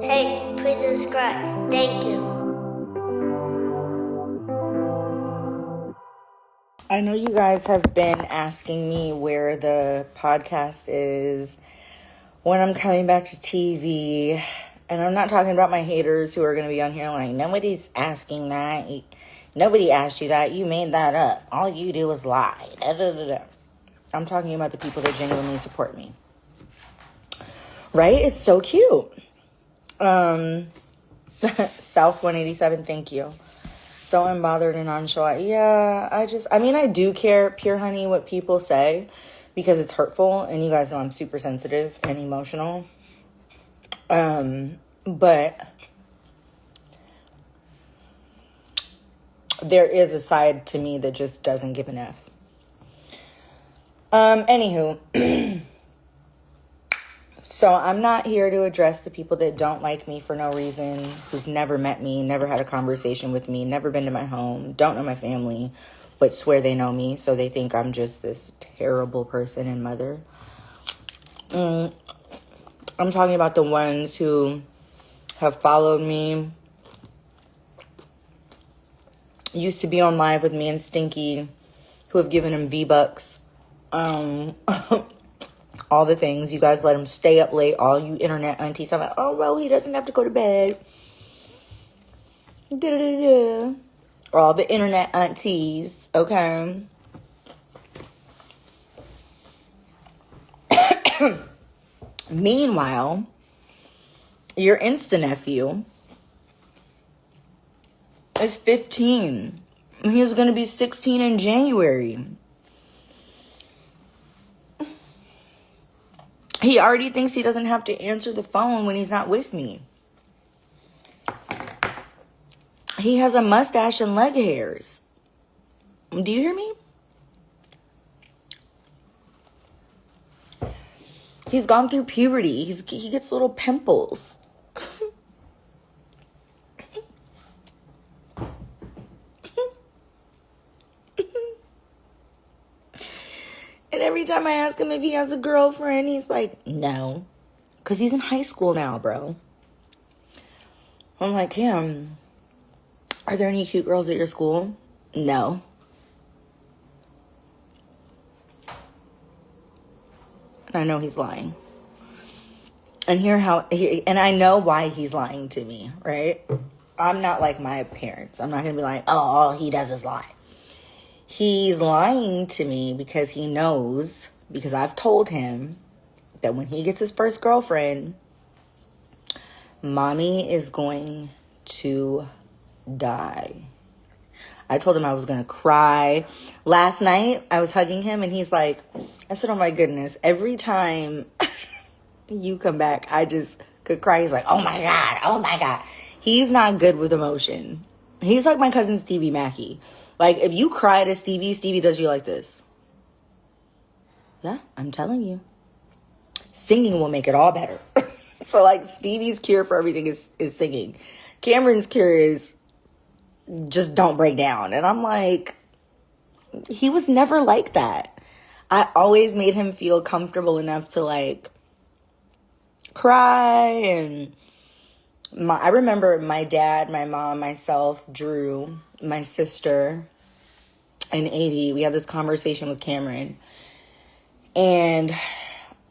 Hey, please subscribe. Thank you. I know you guys have been asking me where the podcast is, when I'm coming back to TV, and I'm not talking about my haters who are going to be on here like, nobody's asking that. Nobody asked you that. You made that up. All you do is lie. Da, da, da, da. I'm talking about the people that genuinely support me. Right? It's so cute. South 187, thank you. So unbothered and nonchalant. Yeah, I do care, pure honey, what people say, because it's hurtful, and you guys know I'm super sensitive and emotional. But there is a side to me that just doesn't give an F. Anywho, so I'm not here to address the people that don't like me for no reason, who've never met me, never had a conversation with me, never been to my home, don't know my family, but swear they know me, so they think I'm just this terrible person and mother. I'm talking about the ones who have followed me, used to be on live with me and Stinky, who have given him V-Bucks, all the things. You guys let him stay up late, all you internet aunties. I'm like, oh, well, he doesn't have to go to bed. Da-da-da-da. All the internet aunties, okay? Meanwhile, your insta-nephew is 15. And he's going to be 16 in January. He already thinks he doesn't have to answer the phone when he's not with me. He has a mustache and leg hairs. Do you hear me? He's gone through puberty. He gets little pimples. And every time I ask him if he has a girlfriend, he's like, no. Because he's in high school now, bro. I'm like, Cam, are there any cute girls at your school? No. And I know he's lying. And and I know why he's lying to me, right? I'm not like my parents. I'm not going to be like, oh, all he does is lie. He's lying to me because he knows, because I've told him that when he gets his first girlfriend, mommy is going to die. I told him I was going to cry. Last night, I was hugging him, and he's like, I said, oh my goodness, every time you come back, I just could cry. He's like, oh my God. He's not good with emotion. He's like my cousin Stevie Mackey. Like, if you cry to Stevie does you like this. Yeah, I'm telling you. Singing will make it all better. So, like, Stevie's cure for everything is singing. Cameron's cure is just don't break down. And I'm like, he was never like that. I always made him feel comfortable enough to, like, cry. And I remember my dad, my mom, myself, Drew, my sister, and 80, we had this conversation with Cameron. And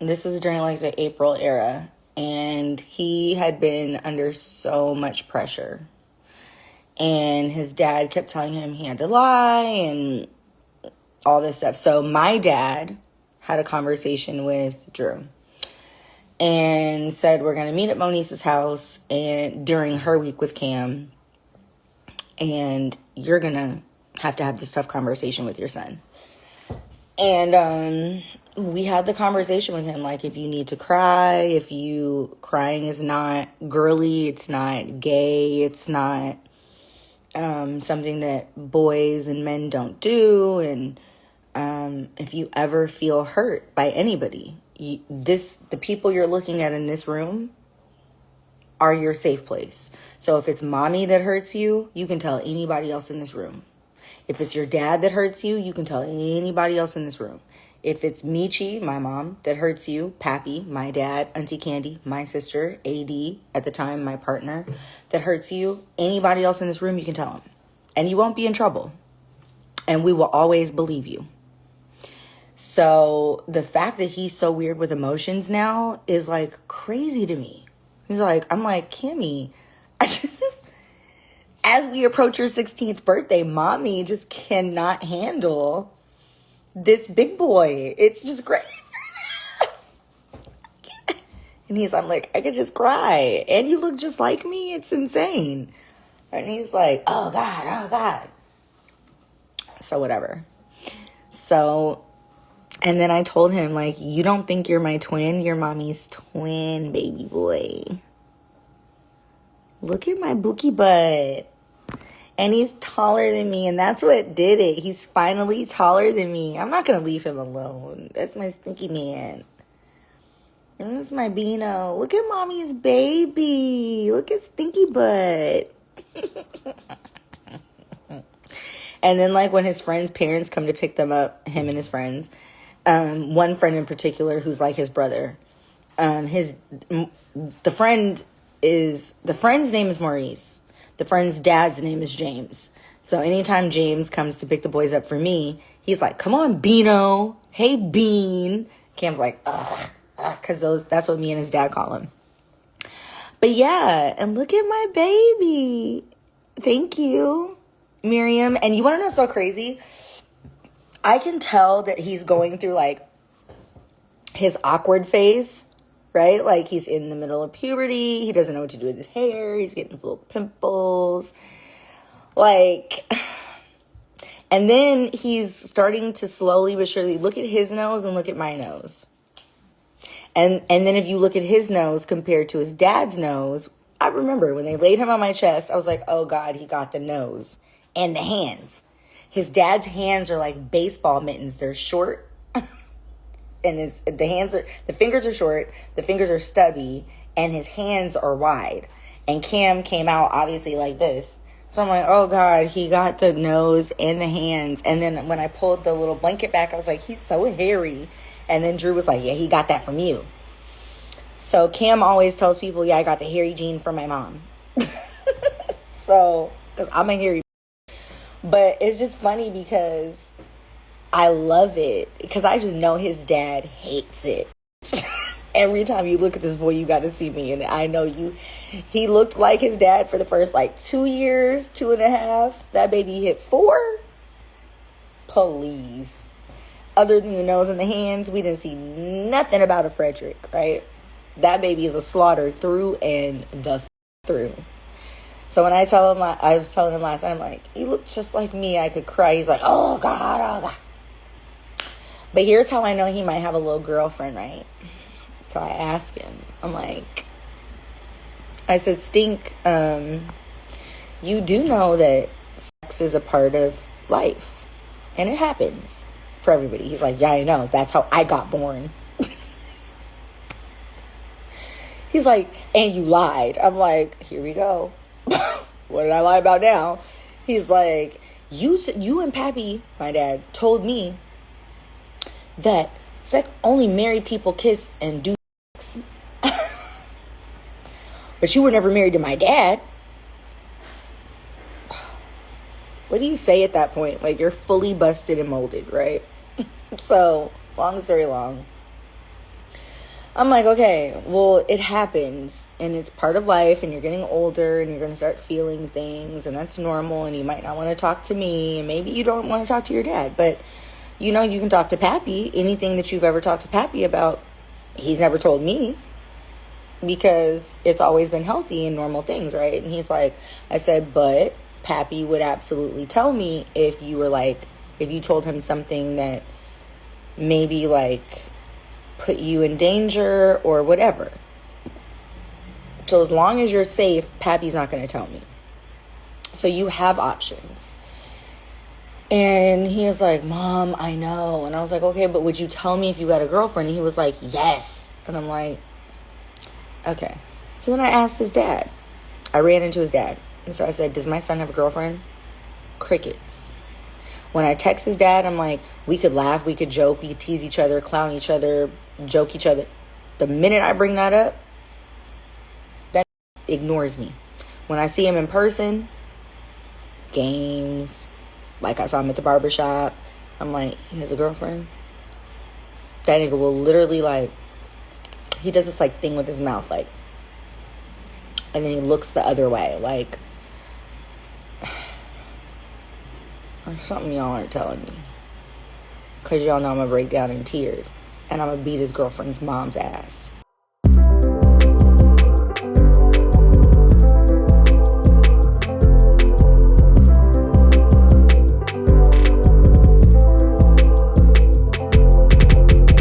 this was during, like, the April era. And he had been under so much pressure. And his dad kept telling him he had to lie and all this stuff. So my dad had a conversation with Drew and said, we're going to meet at Moniece's house and during her week with Cam, and you're going to have this tough conversation with your son. And we had the conversation with him, like, if you need to cry, crying is not girly, it's not gay, it's not something that boys and men don't do, and if you ever feel hurt by anybody, the people you're looking at in this room are your safe place. So if it's mommy that hurts you, you can tell anybody else in this room. If it's your dad that hurts you, you can tell anybody else in this room. If it's Michi, my mom, that hurts you, Pappy, my dad, Auntie Candy, my sister, AD, at the time, my partner, that hurts you, anybody else in this room, you can tell them. And you won't be in trouble. And we will always believe you. So the fact that he's so weird with emotions now is like crazy to me. I'm like, Kimmy, as we approach your 16th birthday, mommy just cannot handle this big boy. It's just crazy. And I'm like, I could just cry. And you look just like me. It's insane. And he's like, oh God. So whatever. So, and then I told him, like, you don't think you're my twin? You're mommy's twin, baby boy. Look at my bookie butt. And he's taller than me, and that's what did it. He's finally taller than me. I'm not going to leave him alone. That's my stinky man. And that's my Beano. Look at mommy's baby. Look at stinky butt. And then, like, when his friends' parents come to pick them up, him and his friends, one friend in particular who's like his brother, the friend's name is Moniece. The friend's dad's name is James. So anytime James comes to pick the boys up for me, he's like, come on, Beano. Hey, Bean. Cam's like, ugh. Because that's what me and his dad call him. But yeah, and look at my baby. Thank you, Miriam. And you want to know what's so crazy? I can tell that he's going through, like, his awkward phase. Right? Like, he's in the middle of puberty. He doesn't know what to do with his hair. He's getting little pimples. Like, and then he's starting to slowly but surely look at his nose and look at my nose. And then if you look at his nose compared to his dad's nose, I remember when they laid him on my chest, I was like, oh God, he got the nose and the hands. His dad's hands are like baseball mittens. They're short. And the fingers are short, the fingers are stubby, and his hands are wide. And Cam came out obviously like this. So I'm like, oh God, he got the nose and the hands. And then when I pulled the little blanket back, I was like, he's so hairy. And then Drew was like, yeah, he got that from you. So Cam always tells people, yeah, I got the hairy gene from my mom. So, because I'm a hairy. But it's just funny because I love it, because I just know his dad hates it. Every time you look at this boy, you got to see me. And I know he looked like his dad for the first, like, 2 years, 2.5. That baby hit 4. Please. Other than the nose and the hands, we didn't see nothing about a Frederick, right? That baby is a slaughter through and through. So when I was telling him last night, I'm like, you look just like me. I could cry. He's like, oh God. But here's how I know he might have a little girlfriend, right? So I asked him. I'm like, I said, Stink, you do know that sex is a part of life. And it happens for everybody. He's like, yeah, I know. That's how I got born. He's like, and you lied. I'm like, here we go. What did I lie about now? He's like, you and Pappy, my dad, told me that sex only married people kiss and do sex. But you were never married to my dad. What do you say at that point? Like, you're fully busted and molded, right? So, long story long. I'm like, okay, well, it happens, and it's part of life, and you're getting older, and you're going to start feeling things, and that's normal, and you might not want to talk to me, and maybe you don't want to talk to your dad, but, you know, you can talk to Pappy. Anything that you've ever talked to Pappy about, he's never told me, because it's always been healthy and normal things, right? And he's like, I said, but Pappy would absolutely tell me if you were like, if you told him something that maybe, like, put you in danger or whatever. So as long as you're safe, Pappy's not going to tell me. So you have options. And he was like, Mom, I know. And I was like, okay, but would you tell me if you got a girlfriend? And he was like, yes. And I'm like, okay. So then I asked his dad. I ran into his dad. And so I said, does my son have a girlfriend? Crickets. When I text his dad, I'm like, we could laugh, we could joke, we could tease each other, clown each other, joke each other. The minute I bring that up, that ignores me. When I see him in person, games, like I saw him at the barbershop, I'm like, he has a girlfriend? That nigga will literally, like, he does this, like, thing with his mouth, like, and then he looks the other way, like, there's something y'all aren't telling me. Because y'all know I'm going to break down in tears. And I'm going to beat his girlfriend's mom's ass.